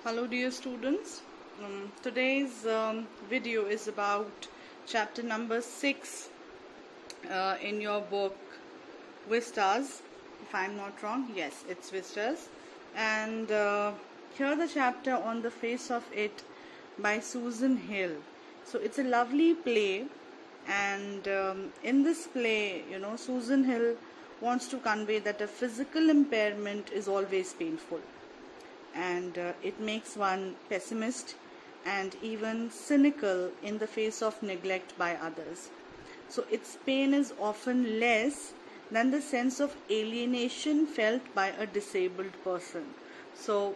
Hello dear students. Today's video is about chapter number 6 in your book Vistas, if I'm not wrong. Yes, it's Vistas. And here the chapter On the Face of It by Susan Hill. So it's a lovely play, and in this play, Susan Hill wants to convey that a physical impairment is always painful, and it makes one pessimist and even cynical in the face of neglect by others. So its pain is often less than the sense of alienation felt by a disabled person. So,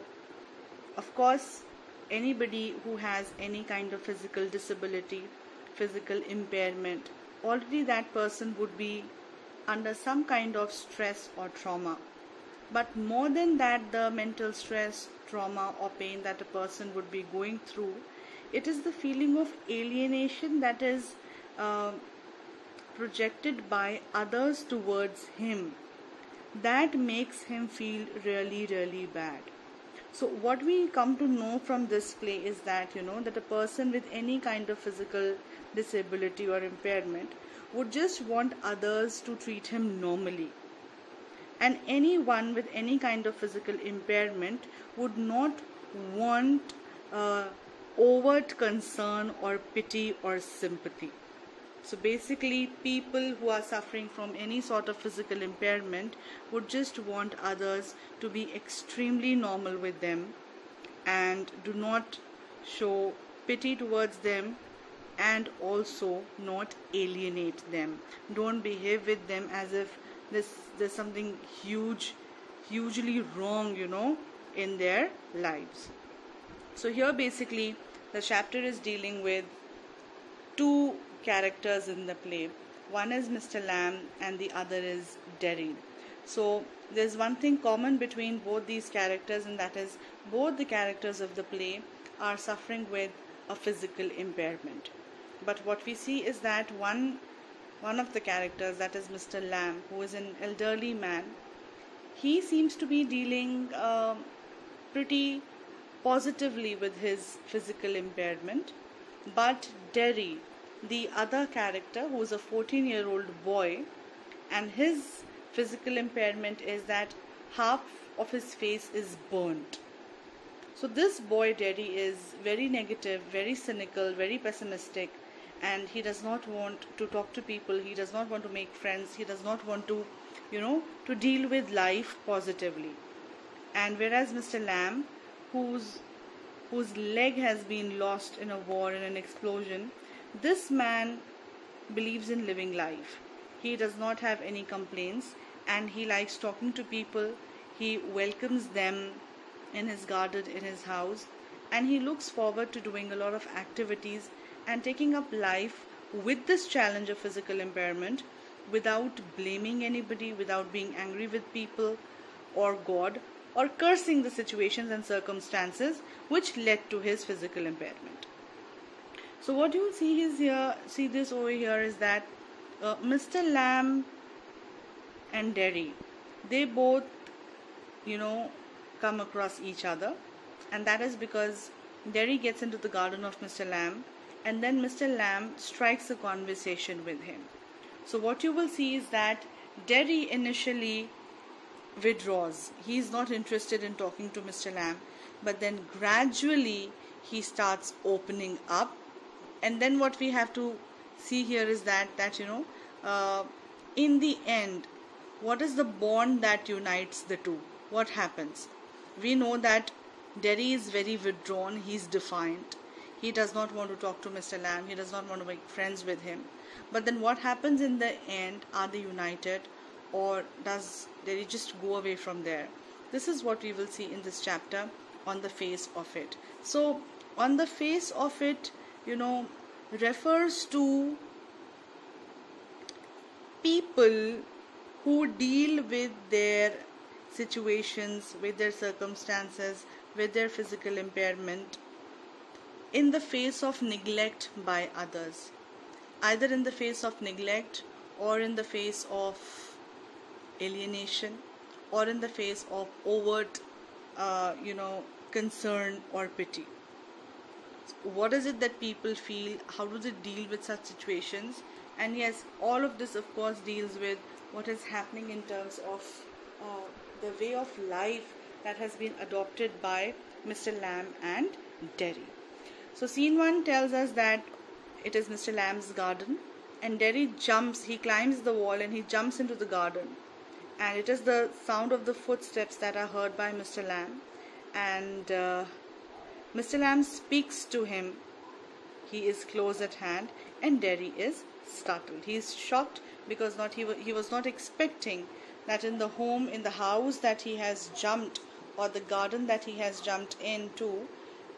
of course, anybody who has any kind of physical disability, physical impairment, already that person would be under some kind of stress or trauma. But more than that, the mental stress, trauma, or pain that a person would be going through, it is the feeling of alienation that is projected by others towards him that makes him feel really, really bad. So what we come to know from this play is that, that a person with any kind of physical disability or impairment would just want others to treat him normally. And anyone with any kind of physical impairment would not want overt concern or pity or sympathy. So basically, people who are suffering from any sort of physical impairment would just want others to be extremely normal with them and do not show pity towards them, and also not alienate them. Don't behave with them as if there's something hugely wrong, in their lives. So here basically the chapter is dealing with two characters in the play. One is Mr. Lamb and the other is Derry. So there's one thing common between both these characters, and that is both the characters of the play are suffering with a physical impairment. But what we see is that one of the characters, that is Mr. Lamb, who is an elderly man, he seems to be dealing pretty positively with his physical impairment. But Derry, the other character, who is a 14-year-old boy, and his physical impairment is that half of his face is burnt. So this boy Derry is very negative, very cynical, very pessimistic, and he does not want to talk to people, he does not want to make friends, he does not want to to deal with life positively. And whereas Mr. Lamb, whose leg has been lost in a war, in an explosion, this man believes in living life. He does not have any complaints, and he likes talking to people. He welcomes them in his garden, in his house, and he looks forward to doing a lot of activities and taking up life with this challenge of physical impairment without blaming anybody, without being angry with people or God, or cursing the situations and circumstances which led to his physical impairment. So what you will see this over here is that Mr. Lamb and Derry, they both come across each other, and that is because Derry gets into the garden of Mr. Lamb, and then Mr. Lamb strikes a conversation with him. So what you will see is that Derry initially withdraws. He is not interested in talking to Mr. Lamb, but then gradually he starts opening up. And then what we have to see here is that in the end, what is the bond that unites the two? What happens? We know that Derry is very withdrawn, he is defiant. He does not want to talk to Mr. Lamb, he does not want to make friends with him. But then what happens in the end? Are they united, or does Derry just go away from there? This is what we will see in this chapter, On the Face of It. So, On the Face of It, refers to people who deal with their situations, with their circumstances, with their physical impairment in the face of neglect by others, either in the face of neglect or in the face of alienation or in the face of overt concern or pity. What is it that people feel? How do they deal with such situations? And yes, all of this of course deals with what is happening in terms of the way of life that has been adopted by Mr. Lamb and Derry. So scene 1 tells us that it is Mr. Lamb's garden, and Derry he climbs the wall and he jumps into the garden, and it is the sound of the footsteps that are heard by Mr. Lamb, and Mr. Lamb speaks to him. He is close at hand, and Derry is startled. He is shocked because he was not expecting that in the house that he has jumped, or the garden that he has jumped into,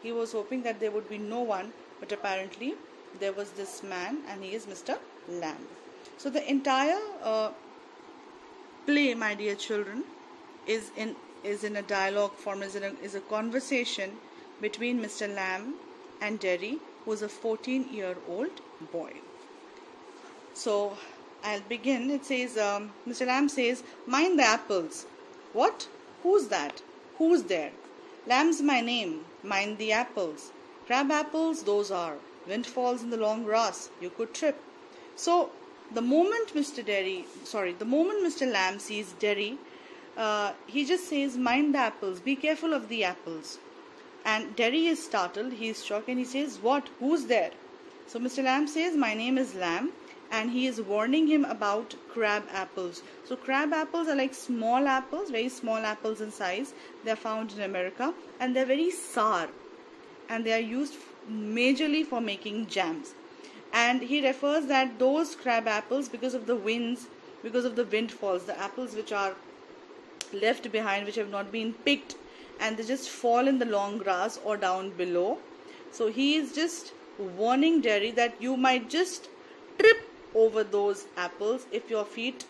he was hoping that there would be no one, but apparently there was this man, and he is Mr. Lamb. So the entire play, my dear children, is in a dialogue form, is a conversation between Mr. Lamb and Derry, who is a 14-year-old boy. So I'll begin. It says, Mr. Lamb says, "Mind the apples." "What? Who's that? Who's there?" "Lamb's my name. Mind the apples." "Crab apples, those are. Wind falls in the long grass. You could trip." So the moment Mr. Lamb sees Derry, he just says, "Mind the apples. Be careful of the apples." And Derry is startled. He is shocked, and he says, "What? Who's there?" So Mr. Lamb says, "My name is Lamb," and he is warning him about crab apples. So crab apples are like small apples, very small apples in size. They are found in America, and they are very sour, and they are used majorly for making jams. And he refers that those crab apples, because of the winds, because of the windfalls, the apples which are left behind, which have not been picked, and they just fall in the long grass or down below. So he is just warning Derry that you might just trip over those apples if your feet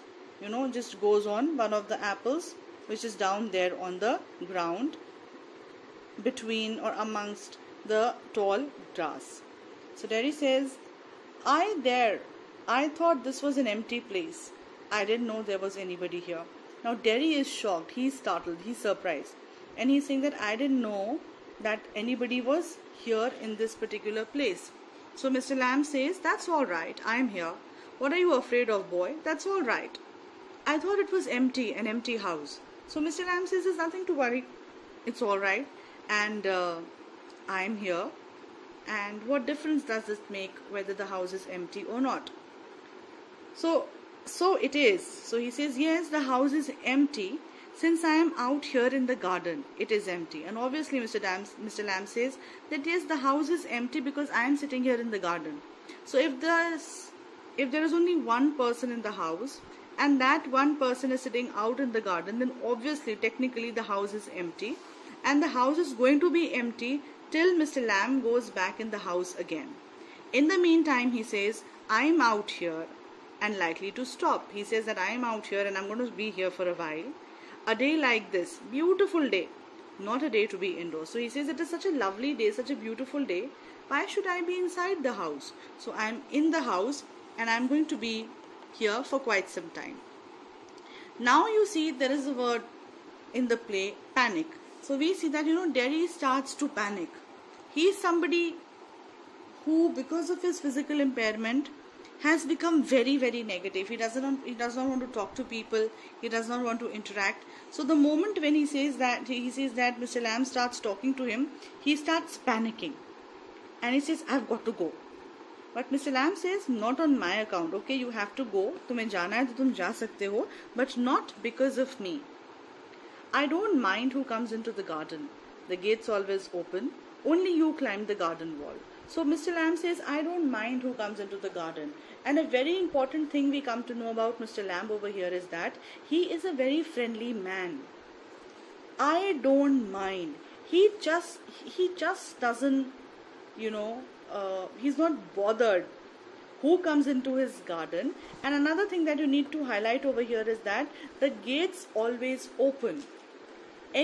just goes on one of the apples which is down there on the ground between or amongst the tall grass. So Derry says, I thought this was an empty place. I didn't know there was anybody here." Now Derry is shocked, he's startled, he's surprised, and he's saying that I didn't know that anybody was here in this particular place. So Mr. Lamb says, "That's all right, I'm here. What are you afraid of, boy? That's all right. I thought it was empty, an empty house." So Mr. Lamb says, "There's nothing to worry. It's all right. And I'm here. And what difference does it make whether the house is empty or not?" So it is. So he says, "Yes, the house is empty. Since I am out here in the garden, it is empty." And obviously Mr. Lamb says that yes, the house is empty because I am sitting here in the garden. So if there is only one person in the house, and that one person is sitting out in the garden, then obviously technically the house is empty, and the house is going to be empty till Mr. Lamb goes back in the house again. In the meantime, he says, "I am out here and likely to stop." He says that I am out here and I'm going to be here for a while. A day like this, beautiful day, not a day to be indoors. So he says it is such a lovely day, such a beautiful day. Why should I be inside the house? So I'm in the house and I'm going to be here for quite some time. Now you see there is a word in the play, panic. So we see that Derry starts to panic. He is somebody who, because of his physical impairment, has become very, very negative. He does not want to talk to people. He does not want to interact. So the moment when he says that Mr. Lamb starts talking to him, he starts panicking, and he says, "I've got to go." But Mr. Lamb says, "Not on my account. Okay, you have to go. तुम्हें जाना है तो तुम जा सकते हो, but not because of me. I don't mind who comes into the garden. The gate's always open. Only you climb the garden wall." So Mr. Lamb says, "I don't mind who comes into the garden." And a very important thing we come to know about Mr. Lamb over here is that he is a very friendly man. I don't mind. He just doesn't, he's not bothered who comes into his garden. And another thing that you need to highlight over here is that the gates always open.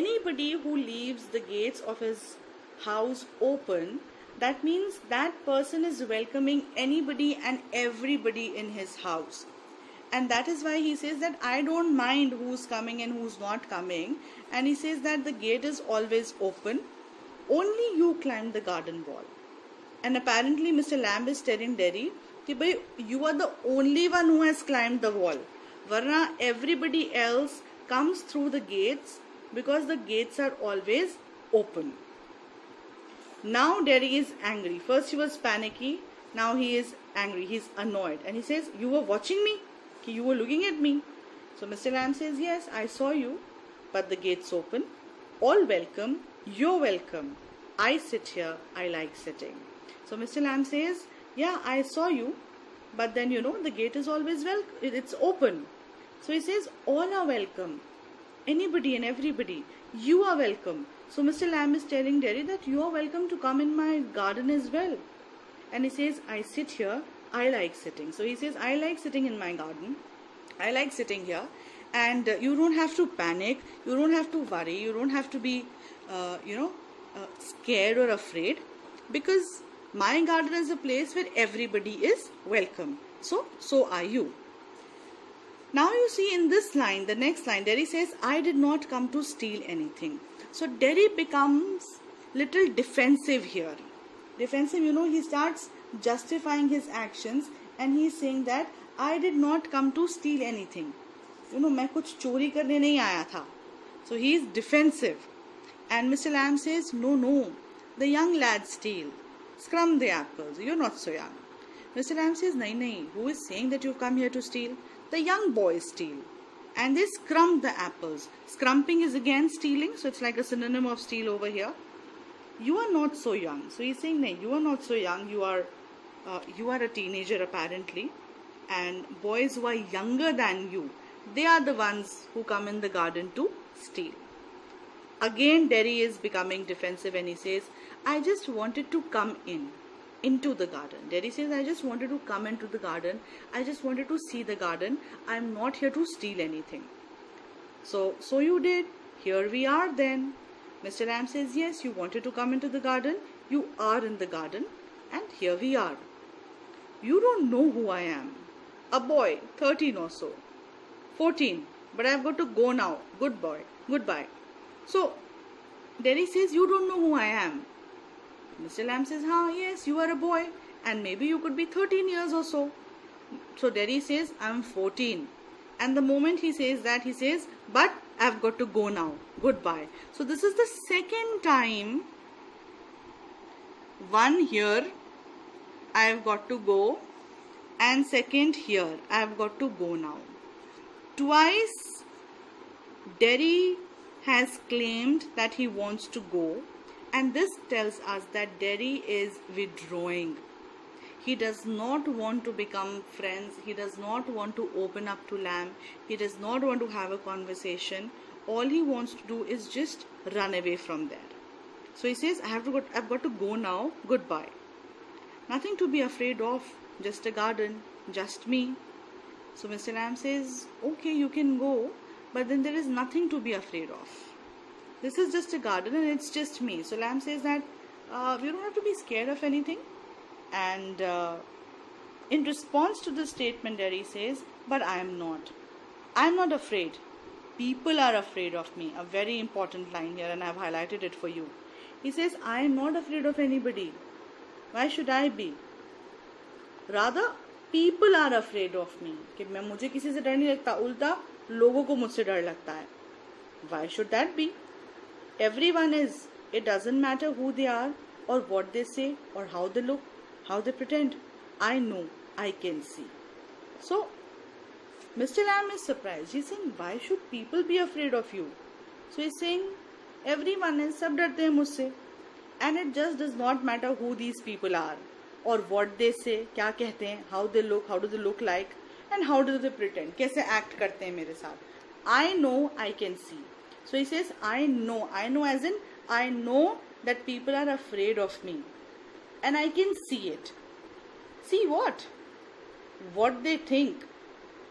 Anybody who leaves the gates of his house open, that means that person is welcoming anybody and everybody in his house. And that is why he says that I don't mind who's coming and who's not coming. And he says that the gate is always open. Only you climb the garden wall. And apparently Mr. Lamb is telling Derry, that you are the only one who has climbed the wall. Varna everybody else comes through the gates because the gates are always open. Now Derry is angry. First he was panicky. Now he is angry. He's annoyed. And he says, you were watching me? You were looking at me. So Mr. Lamb says, yes, I saw you. But the gate's open. All welcome. You're welcome. I sit here. I like sitting. So Mr. Lamb says, yeah, I saw you. But then, the gate is always it's open. So he says, all are welcome. Anybody and everybody. You are welcome. So Mr. Lamb is telling Derry that you are welcome to come in my garden as well. And he says, I sit here. I like sitting. So he says, I like sitting in my garden. I like sitting here. And you don't have to panic. You don't have to worry. You don't have to be, scared or afraid. Because my garden is a place where everybody is welcome. So are you. Now you see in this line, the next line, Derry says, I did not come to steal anything. So Derry becomes little defensive here. Defensive, he starts justifying his actions and he is saying that I did not come to steal anything. मैं कुछ चोरी करने नहीं आया था. So he is defensive. And Mr. Lamb says, no, the young lads steal. Scrum the apples, you're not so young. Mr. Lamb says, nahi, who is saying that you've come here to steal? The young boys steal. And they scrum the apples. Scrumping is again stealing, so it's like a synonym of steal over here. You are not so young. So he's saying, no, you are not so young. You are a teenager apparently. And boys who are younger than you, they are the ones who come in the garden to steal. Again, Derry is becoming defensive and he says, I just wanted to come into the garden. Derry says, I just wanted to come into the garden. I just wanted to see the garden. I'm not here to steal anything. So you did. Here we are then. Mr. Lamb says, yes, you wanted to come into the garden. You are in the garden. And here we are. You don't know who I am. A boy, 13 or so. 14. But I've got to go now. Good boy. Goodbye. So, Derry says, you don't know who I am. Mr. Lamb says, yes, you are a boy. And maybe you could be 13 years or so. So, Derry says, I'm 14. And the moment he says that, he says, but I've got to go now. Goodbye. So, this is the second time. One here, I've got to go. And second here, I've got to go now. Twice, Derry has claimed that he wants to go. And this tells us that Derry is withdrawing. He does not want to become friends. He does not want to open up to Lamb. He does not want to have a conversation. All he wants to do is just run away from there. So he says, I've got to go now. Goodbye. Nothing to be afraid of. Just a garden. Just me. So Mr. Lamb says, okay, you can go. But then there is nothing to be afraid of. This is just a garden and it's just me. So Lamb says that we don't have to be scared of anything. And in response to this statement, Derry says, but I am not. I am not afraid. People are afraid of me. A very important line here and I have highlighted it for you. He says, I am not afraid of anybody. Why should I be? Rather, people are afraid of me. कि मुझे किसी से डर नहीं लगता. उल्टा लोगों को मुझसे डर लगता है. Why should that be? Everyone is. It doesn't matter who they are or what they say or how they look, how they pretend. I know, I can see. So, Mr. Lamb is surprised. He's saying, why should people be afraid of you? So he's saying, everyone is, सब डरते हैं मुझसे. And it just does not matter who these people are or what they say, क्या कहते हैं, how they look, how do they look like, and how do they pretend, कैसे act करते हैं मेरे साथ. I know, I can see. So he says, I know as in, I know that people are afraid of me. And I can see it. See what? What they think.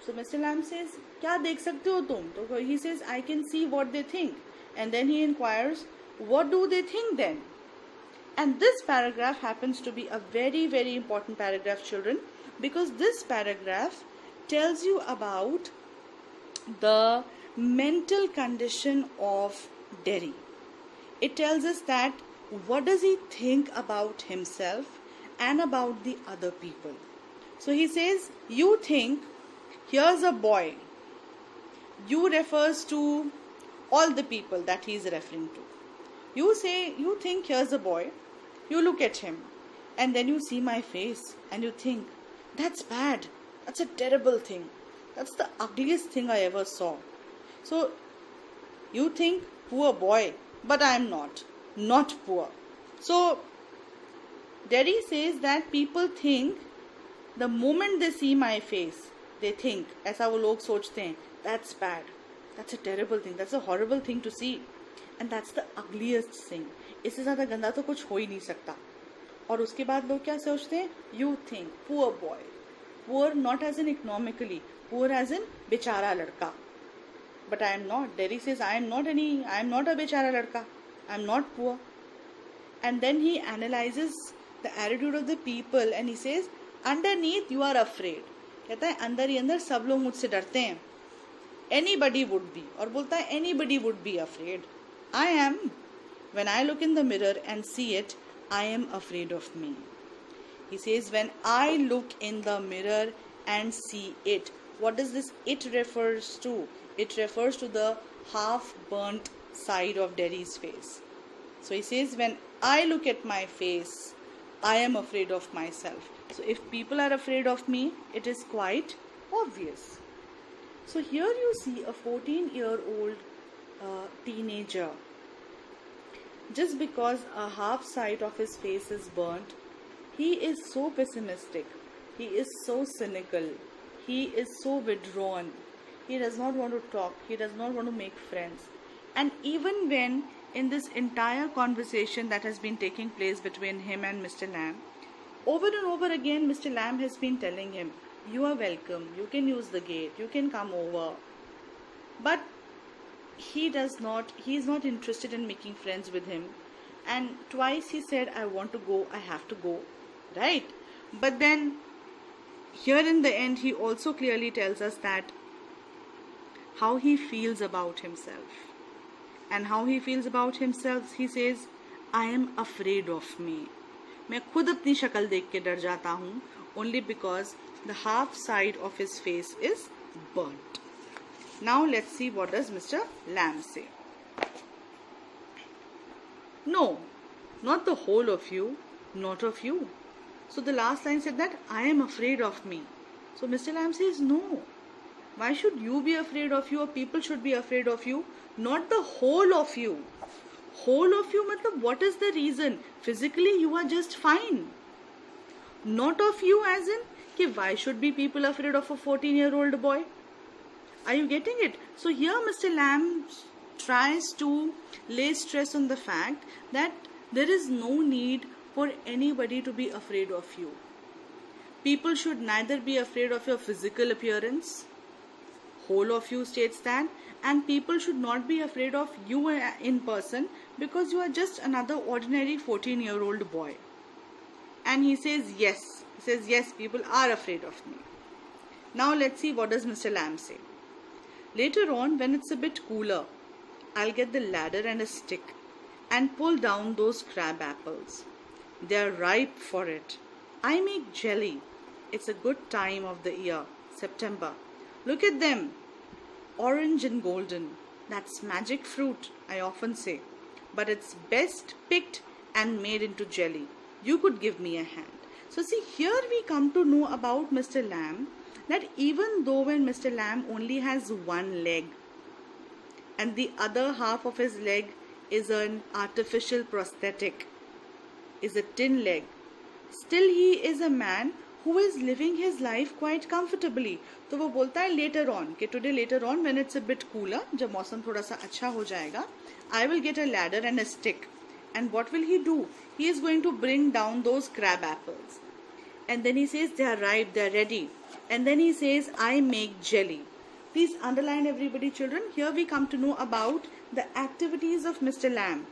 So Mr. Lamb says, क्या देख सकते हो तुम? So he says, I can see what they think. And then he inquires, what do they think then? And this paragraph happens to be a very, very important paragraph, children, because this paragraph tells you about the mental condition of Derry. It tells us that what does he think about himself and about the other people. So he says, you think, here's a boy. You refers to all the people that he is referring to. You say, you think, here's a boy. You look at him and then you see my face and you think, that's bad. That's a terrible thing. That's the ugliest thing I ever saw. So you think, poor boy, but I am not poor. So Derry says that people think, the moment they see my face, they think, ऐसा वो लोग सोचते हैं, that's bad, that's a terrible thing, that's a horrible thing to see, and that's the ugliest thing. इससे ज़्यादा गंदा तो कुछ हो ही नहीं सकता. और उसके बाद लोग क्या सोचते हैं? You think, poor boy, poor not as in economically, poor as in बेचारा लड़का. But I am not. Derry says I am not a बेचारा लड़का. I am not poor. And then he analyzes the attitude of the people and he says, underneath you are afraid. कहता है अंदर ही अंदर सब लोग मुझसे डरते हैं. Anybody would be. और बोलता है anybody would be afraid. I am. When I look in the mirror and see it, I am afraid of me. He says, when I look in the mirror and see it. What does this it refers to? It refers to the half-burnt side of Derry's face. So he says, when I look at my face, I am afraid of myself. So if people are afraid of me, it is quite obvious. So here you see a 14-year-old teenager. Just because a half side of his face is burnt, he is so pessimistic. He is so cynical. He is so withdrawn. He does not want to talk. He does not want to make friends. And even when in this entire conversation that has been taking place between him and Mr. Lamb, over and over again Mr. Lamb has been telling him, you are welcome, you can use the gate, you can come over. But he is not interested in making friends with him. And twice he said, I want to go, I have to go. Right? But then here in the end he also clearly tells us that how he feels about himself. And how he feels about himself, he says, I am afraid of me. मैं खुद अपनी शक्ल देख के डर जाता हूँ, only because the half side of his face is burnt. Now let's see what does Mr. Lamb say. No, not the whole of you, not of you. So the last line said that I am afraid of me. So Mr. Lamb says, no. Why should you be afraid of you, or people should be afraid of you? Not the whole of you. Whole of you, matlab, what is the reason? Physically you are just fine. Not of you as in, कि why should be people afraid of a 14-year-old boy? Are you getting it? So here Mr. Lamb tries to lay stress on the fact that there is no need for anybody to be afraid of you. People should neither be afraid of your physical appearance, whole of you states that, and people should not be afraid of you in person because you are just another ordinary 14-year-old boy. And he says yes. He says yes, people are afraid of me. Now let's see what does Mr. Lamb say. Later on, when it's a bit cooler, I'll get the ladder and a stick and pull down those crab apples. They're ripe for it. I make jelly. It's a good time of the year, September. Look at them, orange and golden. That's magic fruit, I often say. But it's best picked and made into jelly. You could give me a hand. So see, here we come to know about Mr. Lamb, that even though when Mr. Lamb only has one leg and the other half of his leg is an artificial prosthetic, is a tin leg, still he is a man who is living his life quite comfortably. तो वो बोलता है later on, कि today later on when it's a bit cooler, जब मौसम थोड़ा सा अच्छा हो जाएगा, I will get a ladder and a stick. And what will he do? He is going to bring down those crab apples. And then he says they are ripe, they are ready. And then he says, I make jelly. Please underline everybody, children. Here we come to know about the activities of Mr. Lamb.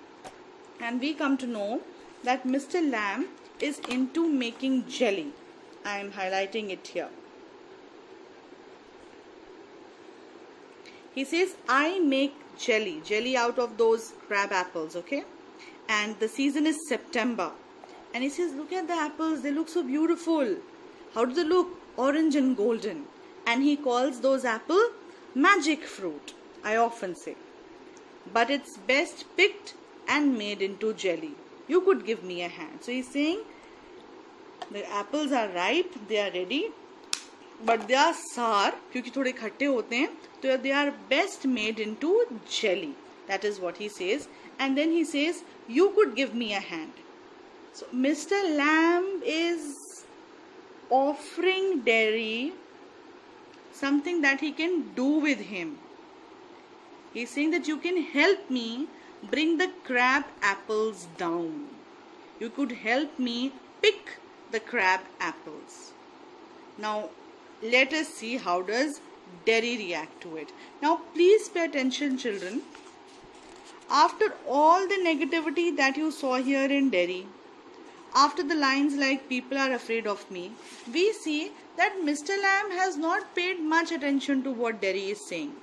And we come to know that Mr. Lamb is into making jelly. I am highlighting it here. He says, I make jelly out of those crab apples, okay? And the season is September. And he says, look at the apples, they look so beautiful. How do they look? Orange and golden. And he calls those apples magic fruit, I often say. But it's best picked and made into jelly. You could give me a hand. So he's saying, the apples are ripe, they are ready, but they are sour क्योंकि थोड़े खट्टे होते हैं, तो they are best made into jelly. That is what he says. And then he says, you could give me a hand. So Mr. Lamb is offering Derry something that he can do with him. He's saying that you can help me bring the crab apples down. You could help me pick the crab apples. Now let us see how does Derry react to it. Now please pay attention, children. After all the negativity that you saw here in Derry, after the lines like people are afraid of me, we see that Mr. Lamb has not paid much attention to what Derry is saying.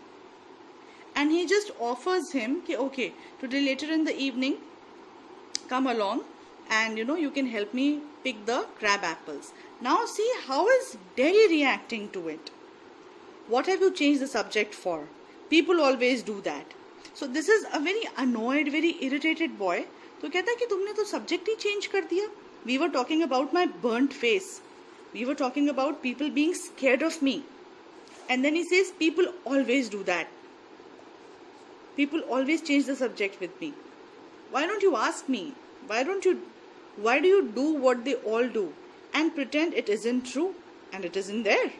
And he just offers him, okay, today later in the evening, come along and you can help me pick the crab apples. Now see how is Derry reacting to it. What have you changed the subject for? People always do that. So this is a very annoyed, very irritated boy. तो कहता है कि तुमने तो subject ही change कर दिया. We were talking about my burnt face. We were talking about people being scared of me. And then he says, people always do that. People always change the subject with me. Why don't you ask me? Why do you do what they all do and pretend it isn't true and it isn't there?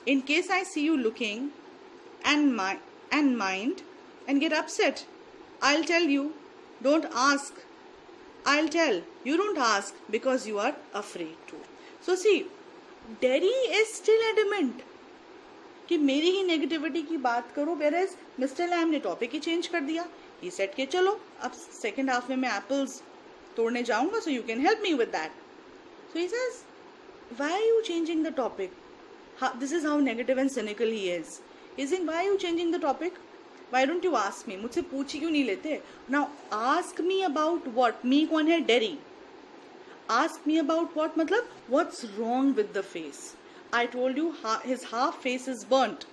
In case I see you looking and mind and get upset, I'll tell you, don't ask. I'll tell. You don't ask because you are afraid to. So see, Derry is still adamant कि मेरी ही negativity की बात करो, whereas Mr. Lamb ने topic ही change कर दिया. He said कि चलो अब सेकेंड हाफ में मैं एप्पल्स तोड़ने जाऊंगा, so you can help me with that. So he says, why are you changing the topic? This is how negative and cynical he is. He's saying, why are you changing the topic? Why don't you ask me? मुझसे पूछ ही क्यों नहीं लेते? Now ask me about what? Me कौन है? Derry. Ask me about what? मतलब what's wrong with the face? I told you his half face is burnt.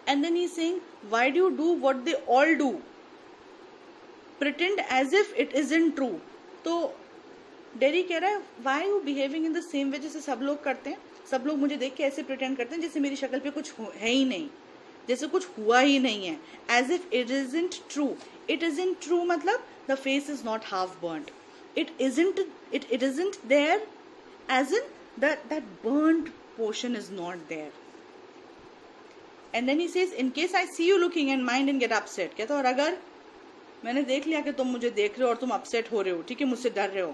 And then he's saying, why do you do what they all do? Pretend as if it isn't true. तो Derry कह रहा है, why are you behaving in the same way जैसे सब लोग करते हैं? सब लोग मुझे देख के ऐसे pretend करते हैं जैसे मेरी शक्ल पे कुछ है ही नहीं, जैसे कुछ हुआ ही नहीं है. As if it isn't true. It isn't true मतलब the face is not half burnt. It isn't there as in that burnt portion is not there. And then he says, in case I see you looking and mind and get upset. कहता और अगर मैंने देख लिया कि तुम मुझे देख रहे हो और तुम upset हो रहे हो, ठीक है, मुझसे डर रहे हो,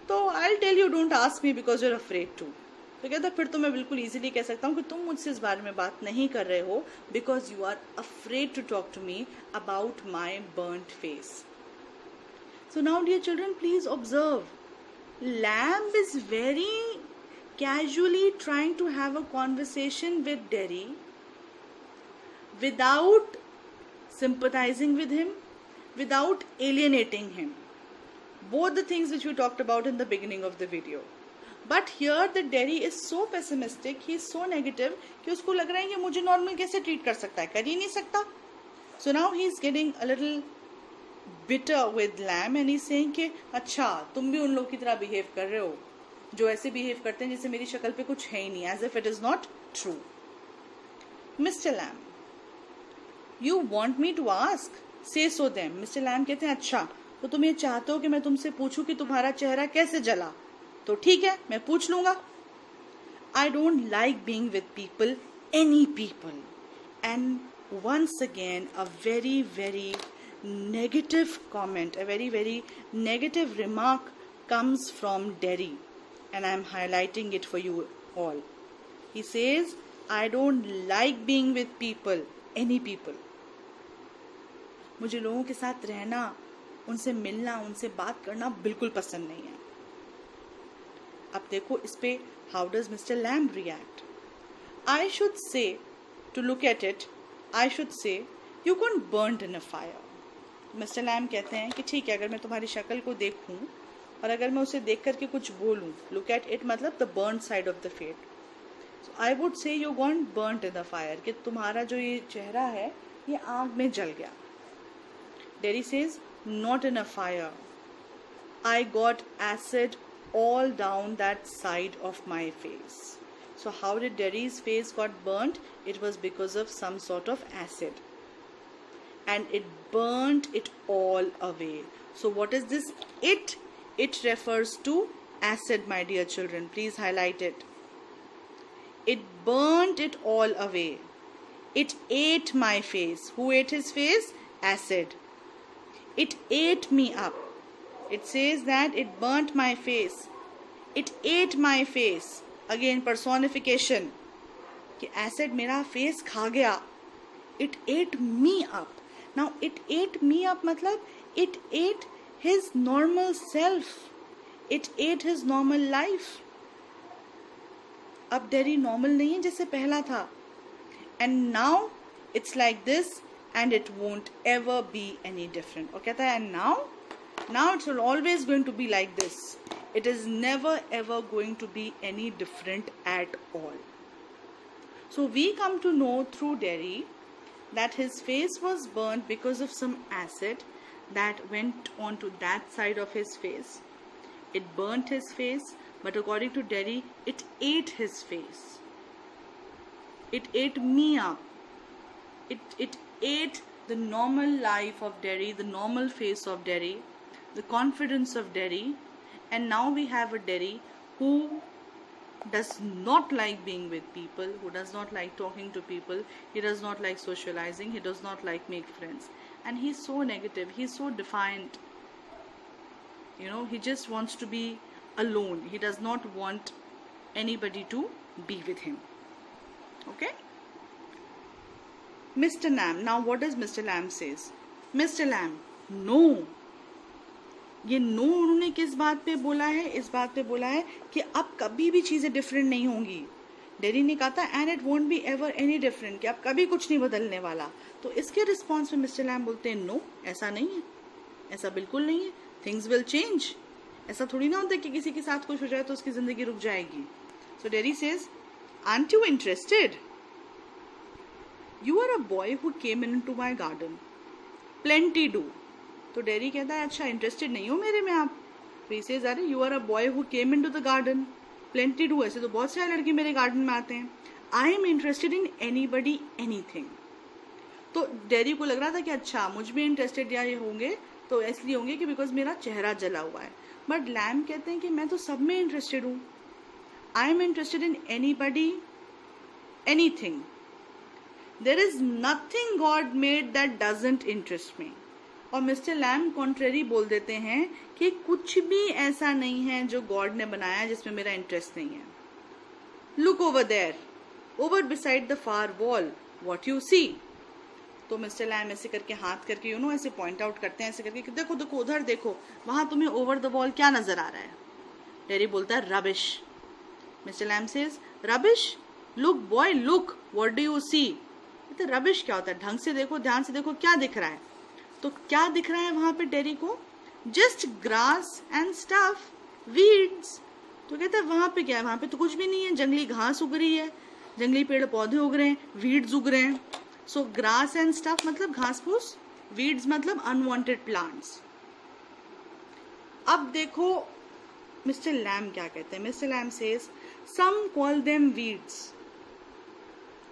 तो I'll tell you don't ask me because you're afraid to. तो कहता फिर तो मैं बिल्कुल इजीली कह सकता हूँ कि तुम मुझसे इस बारे में बात नहीं कर रहे हो because you are afraid to talk to me about my burnt face. So now dear children, please observe. Lamb is very casually trying to have a conversation with Derry without sympathizing with him, without alienating him. Both the things which we talked about in the beginning of the video. But here the Derry is so pessimistic, he is so negative कि उसको लग रहा है कि मुझे normal कैसे treat कर सकता है, कर ही नहीं सकता. So now he is getting a little bitter with Lamb and he is saying कि अच्छा तुम भी उन लोग की तरह behave कर रहे हो जो ऐसे behave करते हैं जैसे मेरी शक्ल पे कुछ है ही नहीं, as if it is not true. Mr. Lamb, you want me to ask? Say so then. Mr. Lamb कहते हैं अच्छा तो तुम ये चाहते हो कि मैं तुमसे पूछूं कि तुम्हारा चेहरा कैसे जला, तो ठीक है मैं पूछ लूंगा. I don't like being with people, any people. And once again a very very negative comment, a very very negative remark comes from Derry, and I am highlighting it for you all. He says, I don't like being with people, any people. मुझे लोगों के साथ रहना, उनसे मिलना, उनसे बात करना बिल्कुल पसंद नहीं है. अब देखो इस पे how does Mr. Lamb react? I should say to look at it, I should say, you got burnt in a fire. Mister Lamb कहते हैं कि ठीक है, अगर मैं तुम्हारी शक्ल को देखूं और अगर मैं उसे देख करके कुछ बोलूं, look at it मतलब the burnt side of the fate. So I would say you got burnt in the fire, कि तुम्हारा जो ये चेहरा है ये आग में जल गया. Derry says, not in a fire. I got acid all down that side of my face. So how did Derry's face got burnt? It was because of some sort of acid. And it burnt it all away. So what is this it? It refers to acid, my dear children. Please highlight it. It burnt it all away. It ate my face. Who ate his face? Acid. It ate me up. It says that it burnt my face. It ate my face. Again personification. कि acid मेरा face खा गया. It ate me up. Now it ate me up मतलब it ate his normal self. It ate his normal life. अब Derry normal नहीं है जैसे पहला था. And now it's like this and it won't ever be any different. और कहता है and now it's always going to be like this. It is never ever going to be any different at all. So we come to know through Derry that his face was burnt because of some acid that went onto that side of his face. It burnt his face, but according to Derry, it ate his face. It ate me up. It ate the normal life of Derry, the normal face of Derry, the confidence of Derry, and now we have a Derry who does not like being with people, who does not like talking to people, he does not like socializing, he does not like make friends, and he's so negative, he's so defiant. You know, he just wants to be alone. He does not want anybody to be with him. Okay? Mr. Lamb. Now what does Mr. Lamb says? Mr. Lamb, no. ये no उन्होंने किस बात पे बोला है? इस बात पे बोला है कि अब कभी भी चीजें डिफरेंट नहीं होंगी. डेरी ने कहा था and it won't be ever any different, कि अब कभी कुछ नहीं बदलने वाला. तो इसके रिस्पॉन्स में मिस्टर लैम बोलते हैं नो, ऐसा नहीं है, ऐसा बिल्कुल नहीं है. Things will change. ऐसा थोड़ी ना होता है कि किसी के साथ कुछ हो जाए तो उसकी जिंदगी रुक जाएगी. So Derry says, aren't you interested? You are a boy who came into my garden. Plenty do. तो डेरी कहता है अच्छा इंटरेस्टेड नहीं हो मेरे में आप? तो ही सेज, अरे you are a boy who came into the garden. Plenty do, ऐसे तो बहुत सारे लड़के मेरे गार्डन में आते हैं. I am interested in anybody anything. तो डेरी को लग रहा था कि अच्छा मुझ में इंटरेस्टेड या ये होंगे तो इसलिए होंगे कि बिकॉज मेरा चेहरा जला हुआ है. बट लैम कहते हैं कि मैं तो सब में इंटरेस्टेड हूँ. I am interested in anybody anything. There is nothing God made that doesn't interest me. और मिस्टर लैम कॉन्ट्रेरी बोल देते हैं कि कुछ भी ऐसा नहीं है जो गॉड ने बनाया जिसमें मेरा इंटरेस्ट नहीं है. Look over there, over beside the far wall, what you see. तो मिस्टर लैम ऐसे करके हाथ करके यू नो ऐसे पॉइंट आउट करते हैं ऐसे करके कि देखो देखो उधर देखो, वहां तुम्हें ओवर द वॉल क्या नजर आ रहा है? डेरी बोलता है rubbish. Mister Lamb says, rubbish? Look boy look, what do you see. तो रबिश क्या होता है? ढंग से देखो, ध्यान से देखो, क्या दिख रहा है? तो क्या दिख रहा है वहां पे डेरी को? Just grass and stuff, weeds. तो कहता है वहां पे क्या है? वहां पे तो कुछ भी नहीं है. जंगली घास उग रही है, जंगली पेड़ पौधे उग रहे हैं, वीड्स उग रहे हैं. सो ग्रास एंड स्टफ मतलब घास फूस, वीड्स मतलब अनवांटेड प्लांट्स. अब देखो मिस्टर लैम क्या कहते हैं. Mister Lamb says, some call them weeds.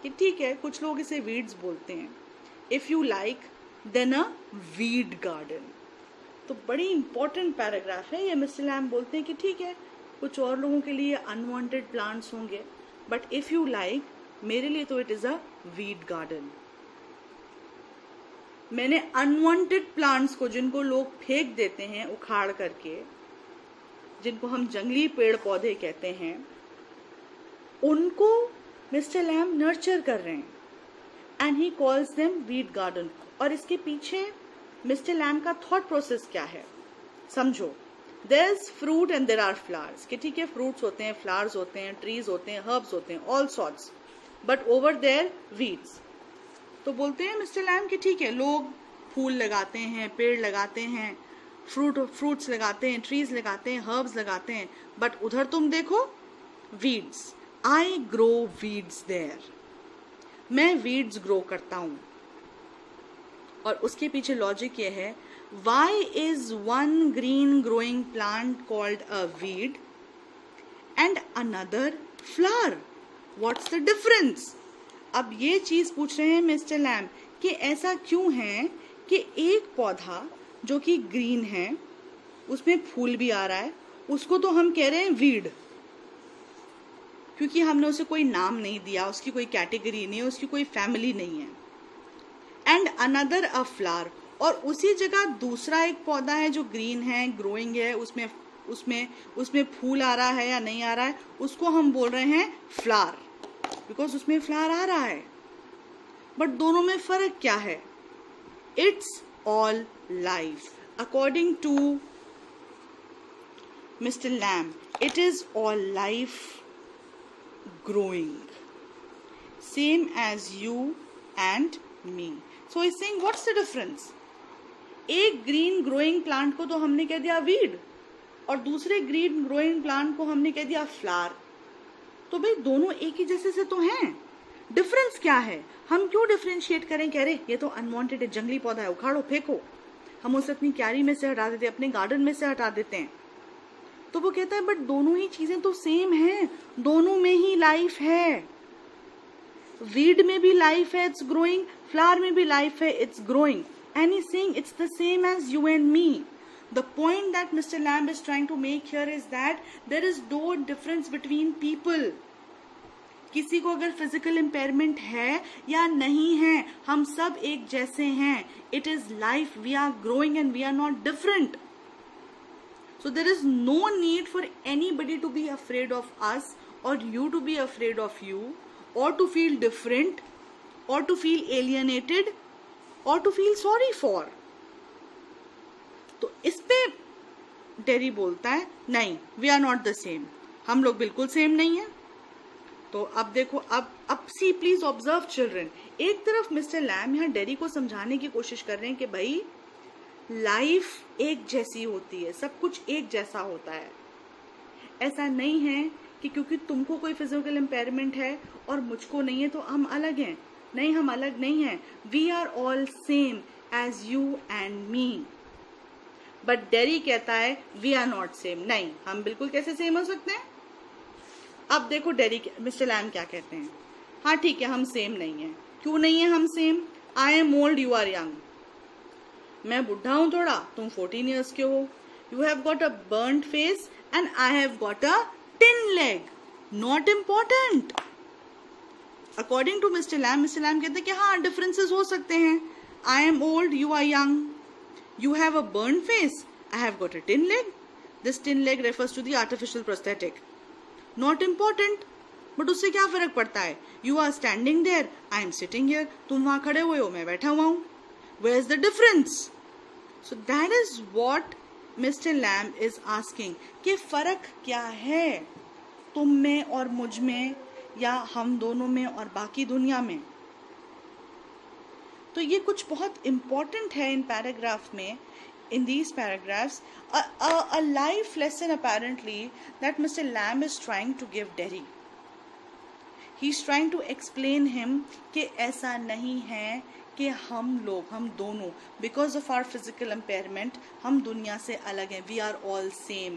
कि ठीक है, कुछ लोग इसे वीड्स बोलते हैं. If you like then a weed garden. तो बड़ी इंपॉर्टेंट पैराग्राफ है ये. मिस्टर लैम बोलते हैं कि ठीक है, कुछ और लोगों के लिए अनवांटेड प्लांट्स होंगे, बट इफ यू लाइक, मेरे लिए तो it is a weed garden. मैंने अनवांटेड प्लांट्स को, जिनको लोग फेंक देते हैं उखाड़ करके, जिनको हम जंगली पेड़ पौधे कहते हैं, उनको मिस्टर लैम नर्चर कर रहे हैं. And he calls them weed garden. और इसके पीछे मिस्टर लैम का थॉट प्रोसेस क्या है समझो. There is fruit and there are flowers. कि ठीक है, फ्रूट्स होते हैं, फ्लावर्स होते हैं, ट्रीज होते हैं, हर्ब्स होते हैं, all sorts. But over there weeds. तो बोलते हैं मिस्टर लैम कि ठीक है, लोग फूल लगाते हैं, पेड़ लगाते हैं, फ्रूट्स लगाते हैं, ट्रीज लगाते हैं, हर्ब्स लगाते हैं, बट उधर तुम देखो weeds, I grow weeds there, मैं वीड्स ग्रो करता हूं। और उसके पीछे लॉजिक ये है, why is one green growing plant called a weed and another flower, what's the difference. अब ये चीज पूछ रहे हैं मिस्टर लैम कि ऐसा क्यों है कि एक पौधा जो कि ग्रीन है, उसमें फूल भी आ रहा है, उसको तो हम कह रहे हैं वीड, क्योंकि हमने उसे कोई नाम नहीं दिया, उसकी कोई कैटेगरी नहीं है, उसकी कोई फैमिली नहीं है। एंड अनदर अ फ्लावर, और उसी जगह दूसरा एक पौधा है जो ग्रीन है, ग्रोइंग है, उसमें फूल आ रहा है या नहीं आ रहा है, उसको हम बोल रहे हैं फ्लावर, बिकॉज उसमें फ्लावर आ रहा है। बट दोनों में फर्क क्या है? It's all life. According to mister Lamb, it is all life growing, same as you and me. So he's saying, what's the difference? एक ग्रीन ग्रोइंग प्लांट को तो हमने कह दिया वीड, और दूसरे ग्रीन ग्रोइंग प्लांट को हमने कह दिया फ्लावर। तो भाई दोनों एक ही जैसे से तो हैं, डिफरेंस क्या है? हम क्यों डिफरेंशिएट करें, कह रहे ये तो अनवांटेड है, जंगली पौधा है, उखाड़ो फेंको। हम उसे अपनी क्यारी में से हटा देते, अपने गार्डन में से हटा देते हैं। तो वो कहता है बट दोनों ही चीजें तो सेम हैं, दोनों में ही लाइफ है। वीड में भी लाइफ है, इट्स ग्रोइंग, फ्लावर में भी लाइफ है, it's growing, and he saying it's the same as you and me. The point that mister Lamb is trying to make here is that there is no difference between people. किसी को अगर physical impairment है या नहीं है, हम सब एक जैसे हैं। It is life, we are growing and we are not different. So there is no need for anybody to be afraid of us or you to be afraid of you, or to feel different, or to feel alienated, or to feel sorry for. तो इस पे dairy बोलता है नहीं, we are not the same, हम लोग बिल्कुल same नहीं है। तो अब देखो, अब सी प्लीज ऑब्जर्व चिल्ड्रन, एक तरफ मिस्टर लैम यहाँ डेरी को समझाने की कोशिश कर रहे हैं कि भाई लाइफ एक जैसी होती है, सब कुछ एक जैसा होता है। ऐसा नहीं है कि क्योंकि तुमको कोई फिजिकल इम्पेयरमेंट है और मुझको नहीं है तो हम अलग हैं। नहीं, हम अलग नहीं हैं। We are all same as you and me. But Derry कहता है वी आर नॉट सेम। नहीं, हम बिल्कुल कैसे सेम हो सकते हैं? अब देखो डेरी, मिस्टर लैम क्या कहते हैं, हाँ ठीक है, हम सेम नहीं है। क्यों नहीं है हम same? I am old, you are young. मैं बुढ़ा हूं थोड़ा, तुम 14 ईयर्स के हो। You have got a burnt face and I have got a tin leg, not important. According to mister Lamb कहते हैं कि हाँ डिफरेंसेस हो सकते हैं। I am old, you are young, you have a burnt face, I have got a tin leg. This tin leg refers to the artificial prosthetic, not important. But उससे क्या फर्क पड़ता है? You are standing there, I am sitting here, तुम वहां खड़े हुए हो, मैं बैठा हुआ हूं। Where's the difference? So that is what Mr. Lamb is asking, कि फर्क क्या है तुम में और मुझ में, या हम दोनों में और बाकी दुनिया में। तो ये कुछ बहुत important है इन पैराग्राफ में, in these paragraphs, a life lesson apparently that Mr. Lamb is trying to give Derry. He's trying to explain him कि ऐसा नहीं है कि हम दोनों because of our physical impairment हम दुनिया से अलग हैं। We are all same.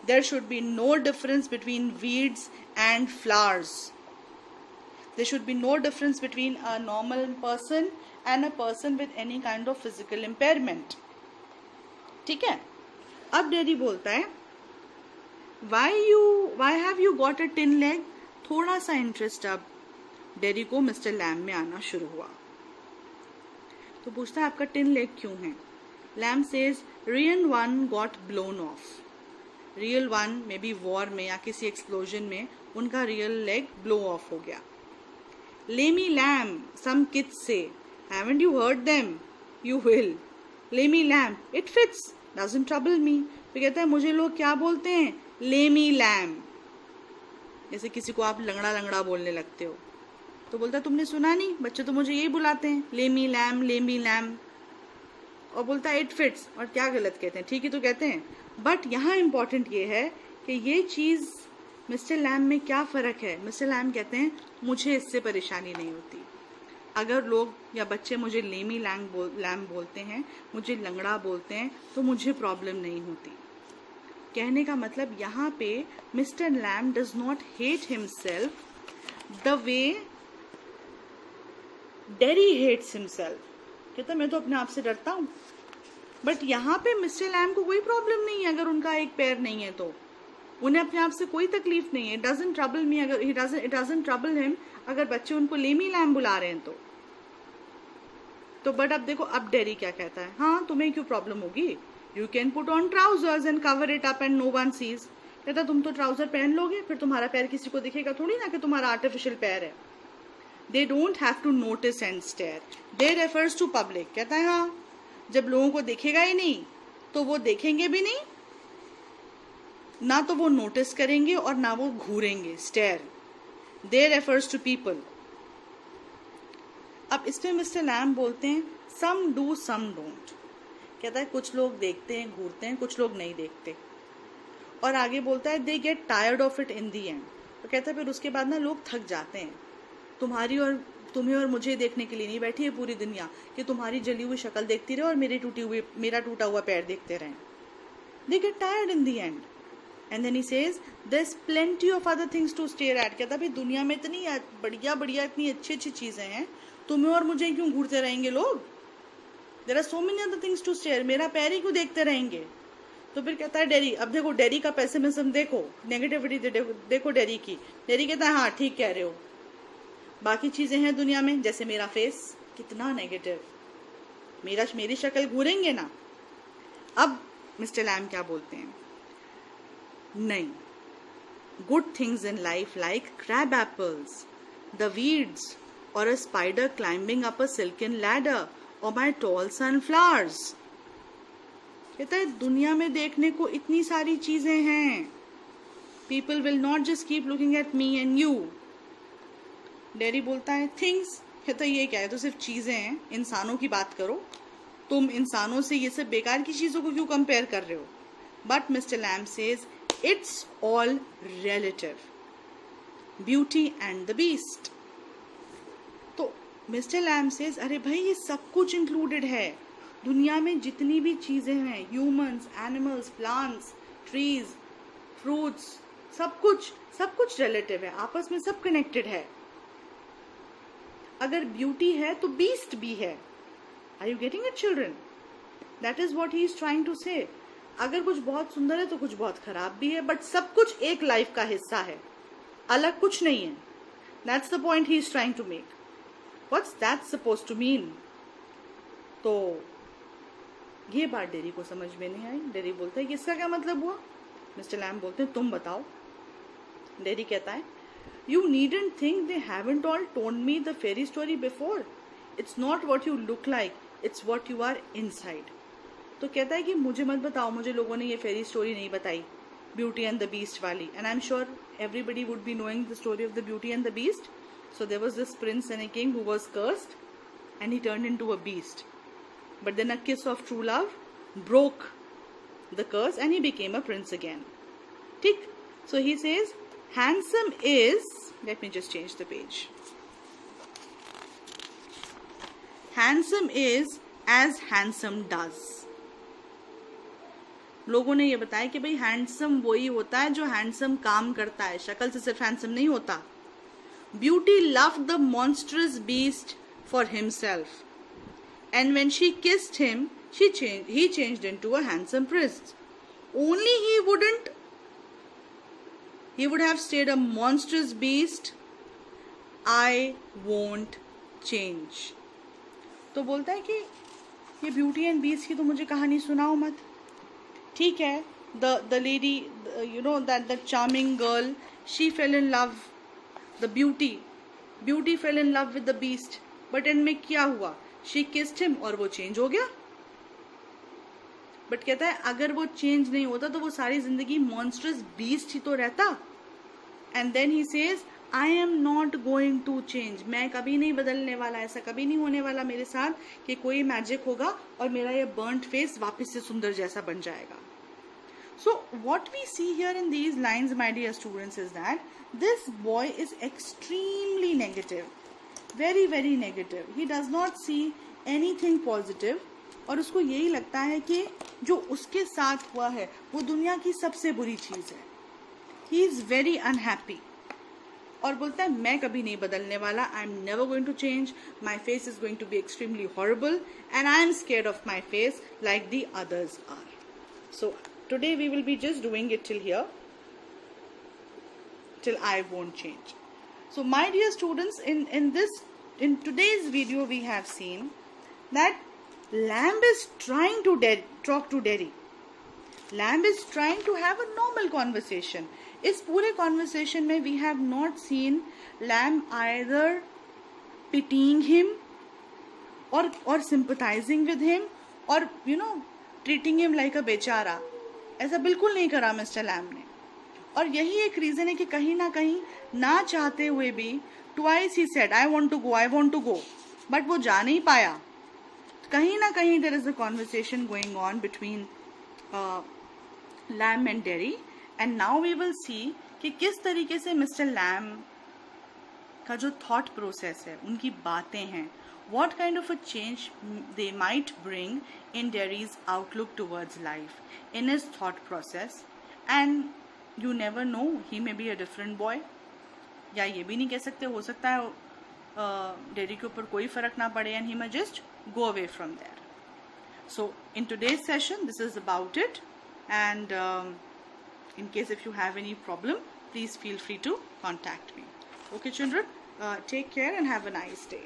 There should be no difference between weeds and flowers. There should be no difference between a normal person and a person with any kind of physical impairment. ठीक है, अब Derry बोलता है why have you got a tin leg. थोड़ा सा interest अब dairy को Mr Lam में आना शुरू हुआ। तो पूछता है आपका टिन लेग क्यों है? Lamb says real one got blown off. Real one में बी वॉर में या किसी एक्सप्लोजन में उनका रियल लेग ब्लो ऑफ हो गया। लेमी लैम, सम किड्स से, haven't you heard them? You will. Lamey Lamb, it fits, doesn't trouble me. तो कहता है मुझे लोग क्या बोलते हैं? Lamey Lamb. जैसे किसी को आप लंगड़ा लंगड़ा बोलने लगते हो तो बोलता है तुमने सुना नहीं, बच्चे तो मुझे यही बुलाते हैं, लेमी लैम, और बोलता है इट फिट्स, और क्या गलत कहते हैं, ठीक ही तो कहते हैं। बट यहाँ इम्पोर्टेंट ये है कि ये चीज़ मिस्टर लैम में क्या फ़र्क है। मिस्टर लैम कहते हैं मुझे इससे परेशानी नहीं होती, अगर लोग या बच्चे मुझे लेमी लैम बोलते हैं, मुझे लंगड़ा बोलते हैं, तो मुझे प्रॉब्लम नहीं होती। कहने का मतलब यहाँ पे mister Lamb does not hate himself the way Derry hates himself. कहता मैं तो अपने आप से डरता हूँ, बट यहाँ पे मिस्टर लैम को कोई प्रॉब्लम नहीं है अगर उनका एक पैर नहीं है तो, उन्हें अपने आप से कोई तकलीफ नहीं है। इट डजंट ट्रबल मी, अगर इट डजंट ट्रबल हिम अगर बच्चे उनको लेमी लैम बुला रहे हैं तो बट अब देखो अब डेरी क्या कहता है, हाँ तुम्हें क्यों प्रॉब्लम होगी, you can put on trousers and cover it up and no one sees. कहता तुम तो ट्राउजर पहन लोगे, फिर तुम्हारा पैर किसी को दिखेगा थोड़ी ना कि तुम्हारा आर्टिफिशियल पैर है। They don't have to notice and stare. They refers to public. कहता है हाँ, जब लोगों को दिखेगा ही नहीं तो वो देखेंगे भी नहीं, ना तो वो नोटिस करेंगे और ना वो घूरेंगे, stare. They refers to people. अब इसमें मिस्टर लैम बोलते हैं some do some don't. कहता है कुछ लोग देखते हैं, घूरते हैं, कुछ लोग नहीं देखते, और आगे बोलता है they get tired of it in the end. तो कहता है फिर उसके बाद ना लोग थक जाते हैं, तुम्हें और मुझे देखने के लिए नहीं बैठी है पूरी दुनिया कि तुम्हारी जली हुई शक्ल देखती रहे और मेरा टूटा हुआ पैर देखते रहें। They get tired in the end. And then he says, there's plenty of other things to stare at. कहता भाई दुनिया में इतनी बढ़िया इतनी अच्छी चीजें हैं, तुम्हें और मुझे क्यों घूरते रहेंगे लोग? There are so many other things to stare. मेरा पैर ही क्यों देखते रहेंगे? तो फिर कहता है डेरी, अब देखो डेरी का पेसिमिज्म देखो, नेगेटिविटी देखो डेरी की। डेरी कहता है हाँ ठीक कह रहे हो, बाकी चीजें हैं दुनिया में, जैसे मेरा फेस कितना नेगेटिव, मेरी शक्ल घूरेंगे ना। अब मिस्टर लैम क्या बोलते हैं, नहीं, good things in life like crab apples, the weeds, और a spider climbing up a silken ladder, और माई टॉल सनफ्लावर्स। कहता है दुनिया में देखने को इतनी सारी चीजें हैं, people will not just keep looking at me and you. Dairy बोलता है थिंग्स, कहता है ये क्या है, तो सिर्फ चीजें हैं, इंसानों की बात करो, तुम इंसानों से ये सब बेकार की चीजों को क्यों कंपेयर कर रहे हो। But mister Lamb says it's all relative, beauty and the beast. तो मिस्टर लैम सेज अरे भाई ये सब कुछ इंक्लूडेड है, दुनिया में जितनी भी चीजें हैं, humans, animals, plants, trees, fruits, सब कुछ रिलेटिव है, आपस में सब कनेक्टेड है। अगर ब्यूटी है तो बीस्ट भी है। Are you getting it children? That is what he is trying to say. अगर कुछ बहुत सुंदर है तो कुछ बहुत खराब भी है, बट सब कुछ एक लाइफ का हिस्सा है, अलग कुछ नहीं है। That's the point he is trying to make. What's that suppose to mean? तो ये बात डेरी को समझ में नहीं आई। डेरी बोलता है इसका क्या मतलब हुआ? मिस्टर लैम बोलते हैं तुम बताओ। डेरी कहता है You needn't think they haven't all told me the fairy story before. It's not what you look like, it's what you are inside. तो कहता है कि मुझे मत बताओ, मुझे लोगों ने ये फेरी स्टोरी नहीं बताई, ब्यूटी एंड द बीस्ट वाली। And I am sure everybody would be knowing the story of the beauty and the beast. So there was this prince and a king who was cursed and he turned into a beast. But then a kiss of true love broke the curse and he became a prince again. ठीक? So he says handsome is, let me just change the page. Handsome is as handsome does. लोगों ने ये बताया कि भाई handsome वही होता है जो हैंडसम काम करता है, शक्ल से सिर्फ हैंडसम नहीं होता. Beauty loved the monstrous beast for himself, and when she kissed him, he changed into a handsome prince. Only he would have stayed a monstrous beast. I won't change. तो बोलता है कि ये ब्यूटी एंड बीस्ट की तो मुझे कहानी सुनाओ मत. ठीक है, the lady, you know, that charming girl, she fell in love, the beauty fell in love with the beast, but end में क्या हुआ? She kissed him और वो चेंज हो गया. बट कहता है अगर वो चेंज नहीं होता तो वो सारी जिंदगी मॉन्स्ट्रस बीस्ट ही तो रहता. and then he says, I am not going to change. मैं कभी नहीं बदलने वाला, ऐसा कभी नहीं होने वाला मेरे साथ कि कोई मैजिक होगा और मेरा ये burnt face वापस से सुंदर जैसा बन जाएगा. So what we see here in these lines, my dear students, is that this boy is extremely negative, very very negative. He does not see anything positive, और उसको यही लगता है कि जो उसके साथ हुआ है वो दुनिया की सबसे बुरी चीज है. He is very unhappy और बोलता है मैं कभी नहीं बदलने वाला. I am never going to change. My face is going to be extremely horrible and I am scared of my face like the others are. So today we will be just doing it till here, till I won't change. So my dear students, in today's video we have seen that Lamb is trying to talk to Derry. Lamb is trying to have a normal conversation. इस पूरे conversation में we have not seen Lamb either pitying him or sympathizing with him or treating him like a बेचारा. ऐसा बिल्कुल नहीं करा mister lamb ने. और यही एक रीजन है कि कहीं ना कहीं ना चाहते हुए भी twice he said I want to go, but वो जा नहीं पाया. कहीं ना कहीं there is a conversation going on between Lamb and Derry, and now we will see कि किस तरीके से मिस्टर लैम्ब का जो thought process है, उनकी बातें हैं, what kind of a change they might bring in Derry's outlook towards life, in his thought process. And you never know, he may be a different boy. या ये भी नहीं कह सकते, हो सकता है डेरी के ऊपर कोई फर्क ना पड़े and he may just go away from there. So in today's session this is about it, and in case if you have any problem, please feel free to contact me. Okay children, take care and have a nice day.